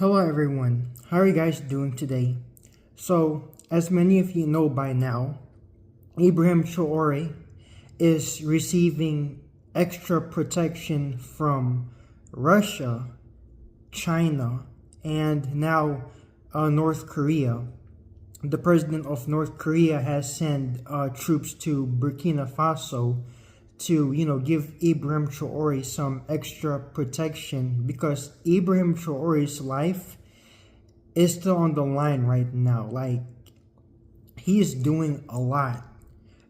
Hello everyone, how are you guys doing today? So, as many of you know by now, Ibrahim Traore is receiving extra protection from Russia, China, and now North Korea. The president of North Korea has sent troops to Burkina Faso to give Ibrahim Traore some extra protection because Ibrahim Traore's life is still on the line right now. Like, he is doing a lot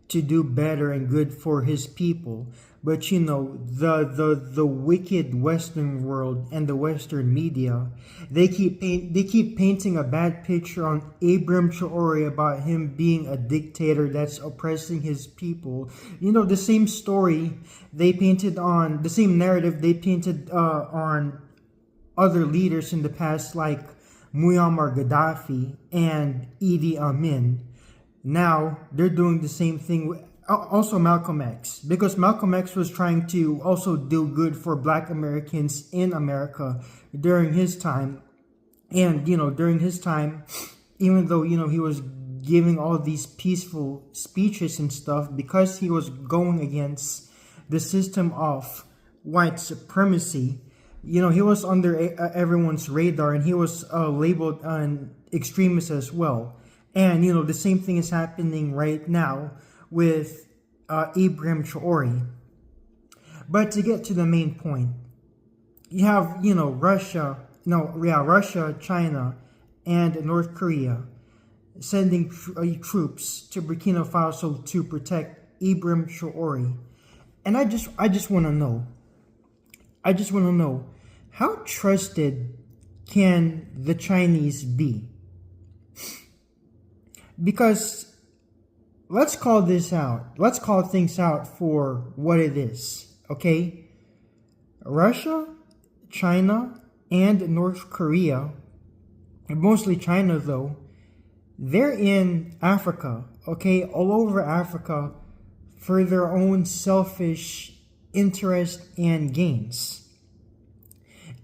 to do better and good for his people, but the wicked Western world and the Western media, they keep painting a bad picture on Ibrahim Traore about him being a dictator that's oppressing his people. The same story they painted on, the same narrative they painted on other leaders in the past, like Muammar Gaddafi and Idi Amin. Now they're doing the same thing with also Malcolm X, because Malcolm X was trying to also do good for Black Americans in America during his time. And during his time, even though he was giving all these peaceful speeches and stuff, because he was going against the system of white supremacy, he was under everyone's radar, and he was labeled an extremist as well. And the same thing is happening right now with Ibrahim Traore. But to get to the main point, you have Russia, China, and North Korea sending troops to Burkina Faso to protect Ibrahim Traore. And I just want to know, how trusted can the Chinese be? Because let's call this out. Let's call things out for what it is, okay? Russia, China, and North Korea, and mostly China though, they're in Africa, okay? All over Africa for their own selfish interest and gains.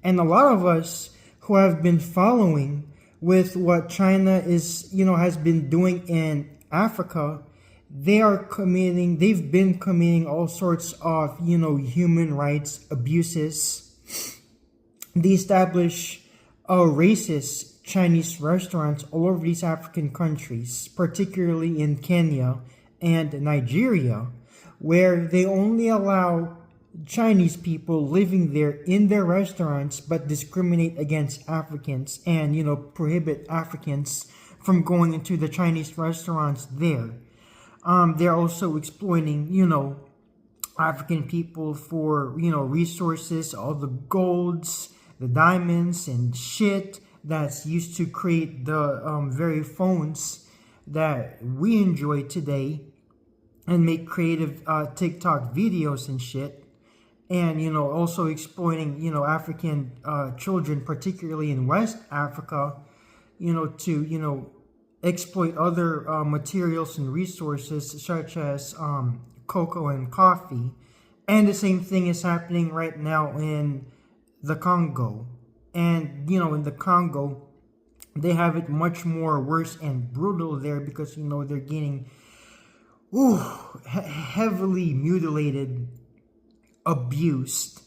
And a lot of us who have been following with what China has been doing in Africa, they've been committing all sorts of, human rights abuses. They establish racist Chinese restaurants all over these African countries, particularly in Kenya and Nigeria, where they only allow Chinese people living there in their restaurants, but discriminate against Africans and prohibit Africans from going into the Chinese restaurants there. They're also exploiting African people for resources, all the golds, the diamonds and shit that's used to create the very phones that we enjoy today and make creative TikTok videos and shit. And also exploiting African children, particularly in West Africa, to exploit other materials and resources such as cocoa and coffee. And the same thing is happening right now in the Congo. And in the Congo, they have it much more worse and brutal there, because they're getting heavily mutilated, abused,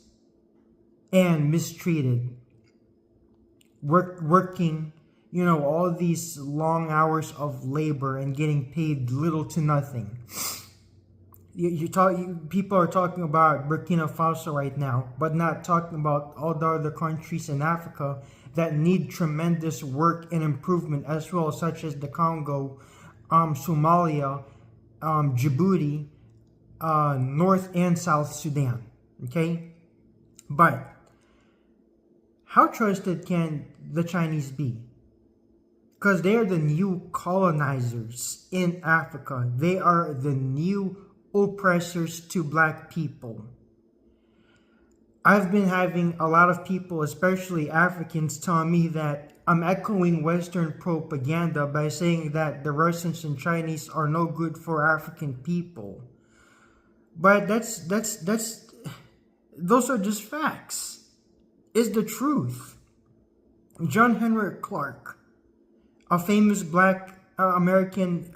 and mistreated, working all these long hours of labor and getting paid little to nothing. People are talking about Burkina Faso right now, but not talking about all the other countries in Africa that need tremendous work and improvement as well, such as the Congo, Somalia, Djibouti, North and South Sudan. Okay? But how trusted can the Chinese be? Because they are the new colonizers in Africa. They are the new oppressors to Black people. I've been having a lot of people, especially Africans, telling me that I'm echoing Western propaganda by saying that the Russians and Chinese are no good for African people. But those are just facts. It's the truth. John Henry Clark, a famous black American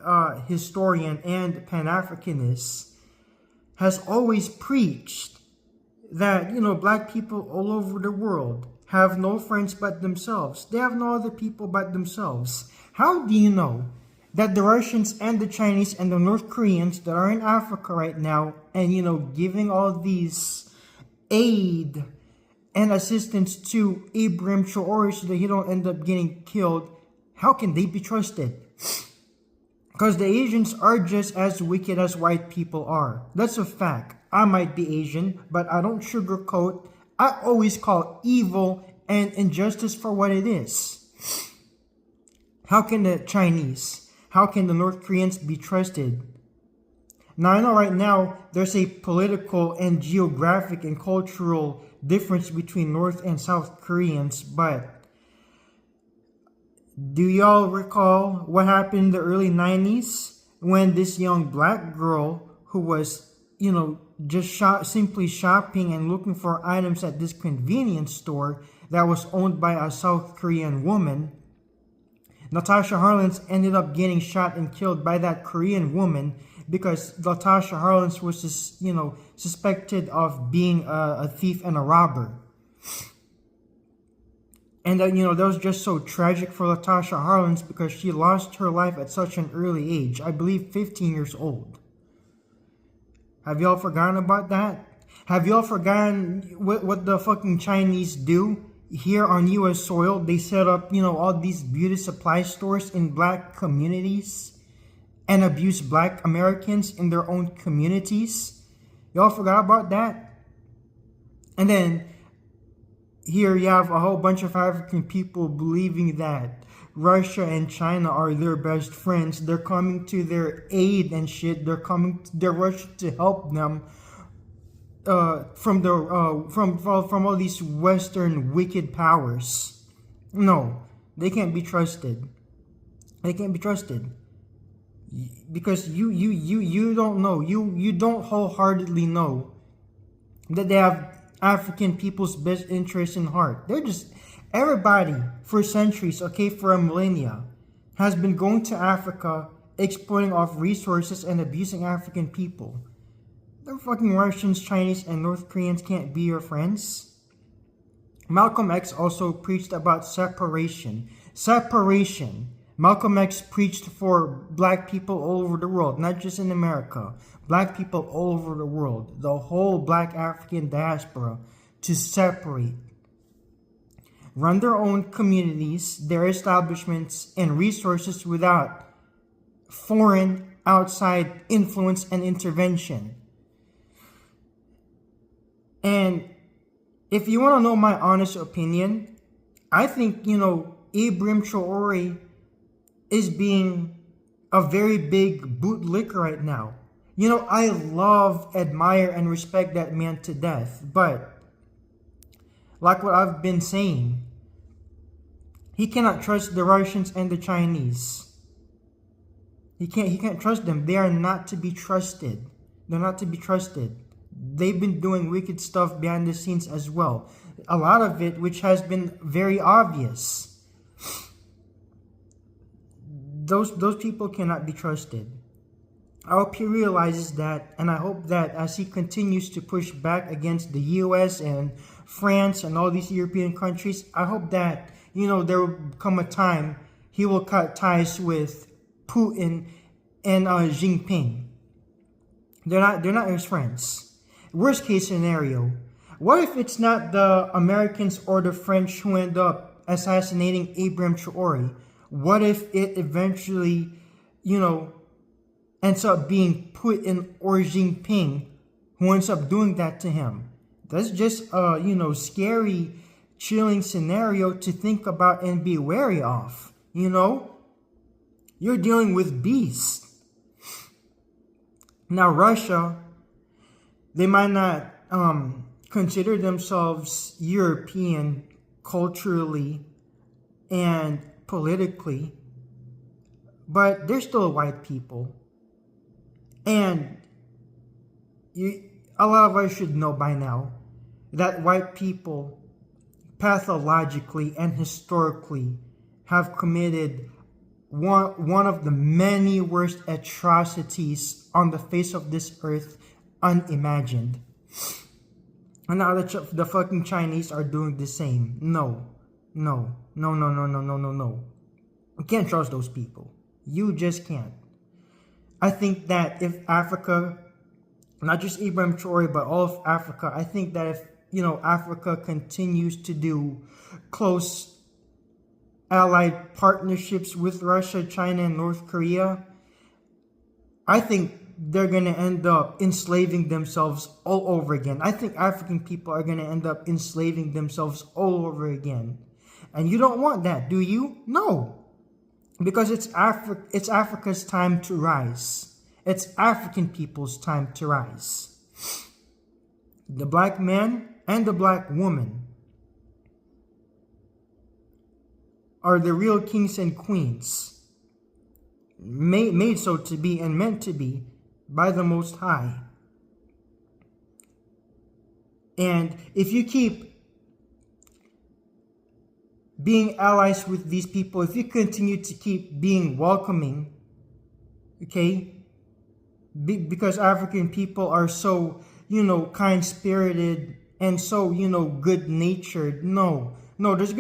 historian and Pan-Africanist, has always preached that, black people all over the world have no friends but themselves. They have no other people but themselves. How do you know that the Russians and the Chinese and the North Koreans that are in Africa right now and, giving all these aid and assistance to Ibrahim Traore so that he don't end up getting killed, how can they be trusted? Because the Asians are just as wicked as white people are. That's a fact. I might be Asian, but I don't sugarcoat. I always call evil and injustice for what it is. How can the Chinese, how can the North Koreans be trusted? Now, I know right now there's a political and geographic and cultural difference between North and South Koreans, but do y'all recall what happened in the early 90s when this young black girl who was, just simply shopping and looking for items at this convenience store that was owned by a South Korean woman, Natasha Harlins ended up getting shot and killed by that Korean woman because Natasha Harlins was, suspected of being a thief and a robber. And that was just so tragic for Natasha Harlins because she lost her life at such an early age. I believe 15 years old. Have y'all forgotten about that? Have y'all forgotten what the fucking Chinese do here on U.S. soil? They set up, all these beauty supply stores in black communities and abuse black Americans in their own communities. Y'all forgot about that? And then here you have a whole bunch of African people believing that Russia and China are their best friends. They're coming to their aid and shit. They're rushing to help them from all these Western wicked powers. No, they can't be trusted. They can't be trusted because you don't know. You don't wholeheartedly know that they have African people's best interests in heart. They're just, everybody for centuries, for a millennia, has been going to Africa, exploiting off resources and abusing African people. The fucking Russians, Chinese, and North Koreans can't be your friends. Malcolm X also preached about separation. Separation. Malcolm X preached for black people all over the world, not just in America. Black people all over the world, the whole black African diaspora, to separate. Run their own communities, their establishments, and resources without foreign outside influence and intervention. And if you want to know my honest opinion, I think, Ibrahim Traore is being a very big bootlicker right now. I love, admire, and respect that man to death. But, like what I've been saying, he cannot trust the Russians and the Chinese. He can't trust them. They are not to be trusted. They're not to be trusted. They've been doing wicked stuff behind the scenes as well. A lot of it which has been very obvious. Those people cannot be trusted. I hope he realizes that, and I hope that as he continues to push back against the US and France and all these European countries, I hope that, there will come a time he will cut ties with Putin and Xi Jinping. They're not his friends. Worst case scenario, what if it's not the Americans or the French who end up assassinating Ibrahim Traore? What if it eventually, ends up being Putin or Xi Jinping who ends up doing that to him? That's just a, scary, chilling scenario to think about and be wary of. You're dealing with beasts. Now, Russia, they might not consider themselves European culturally and politically, but they're still white people. And a lot of us should know by now that white people pathologically and historically have committed one of the many worst atrocities on the face of this earth unimagined. And now the fucking Chinese are doing the same. No. You can't trust those people. You just can't. I think that if Africa, not just Ibrahim Traore, but all of Africa, I think that if, Africa continues to do close allied partnerships with Russia, China, and North Korea, I think they're going to end up enslaving themselves all over again. I think African people are going to end up enslaving themselves all over again. And you don't want that, do you? No. Because it's Africa's time to rise. It's African people's time to rise. The black man and the black woman are the real kings and queens, made so to be and meant to be by the Most High. And if you keep being allies with these people, if you continue to keep being welcoming, okay, because African people are so, kind-spirited and so, good-natured. No, there's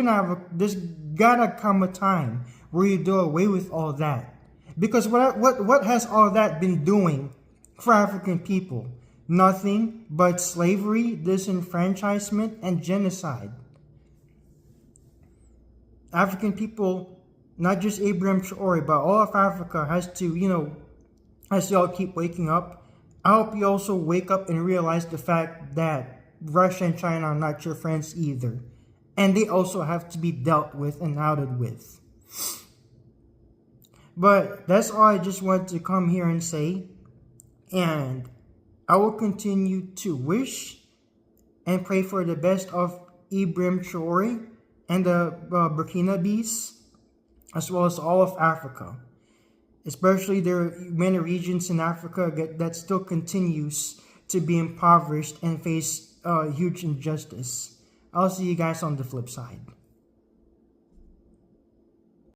gotta come a time where you do away with all that. Because what has all that been doing for African people? Nothing but slavery, disenfranchisement, and genocide. African people, not just Ibrahim Traore, but all of Africa has to, as y'all keep waking up, I hope you also wake up and realize the fact that Russia and China are not your friends either. And they also have to be dealt with and outed with. But that's all I just wanted to come here and say. And I will continue to wish and pray for the best of Ibrahim Traore and the Burkinabes, as well as all of Africa. Especially there are many regions in Africa that still continues to be impoverished and face huge injustice. I'll see you guys on the flip side.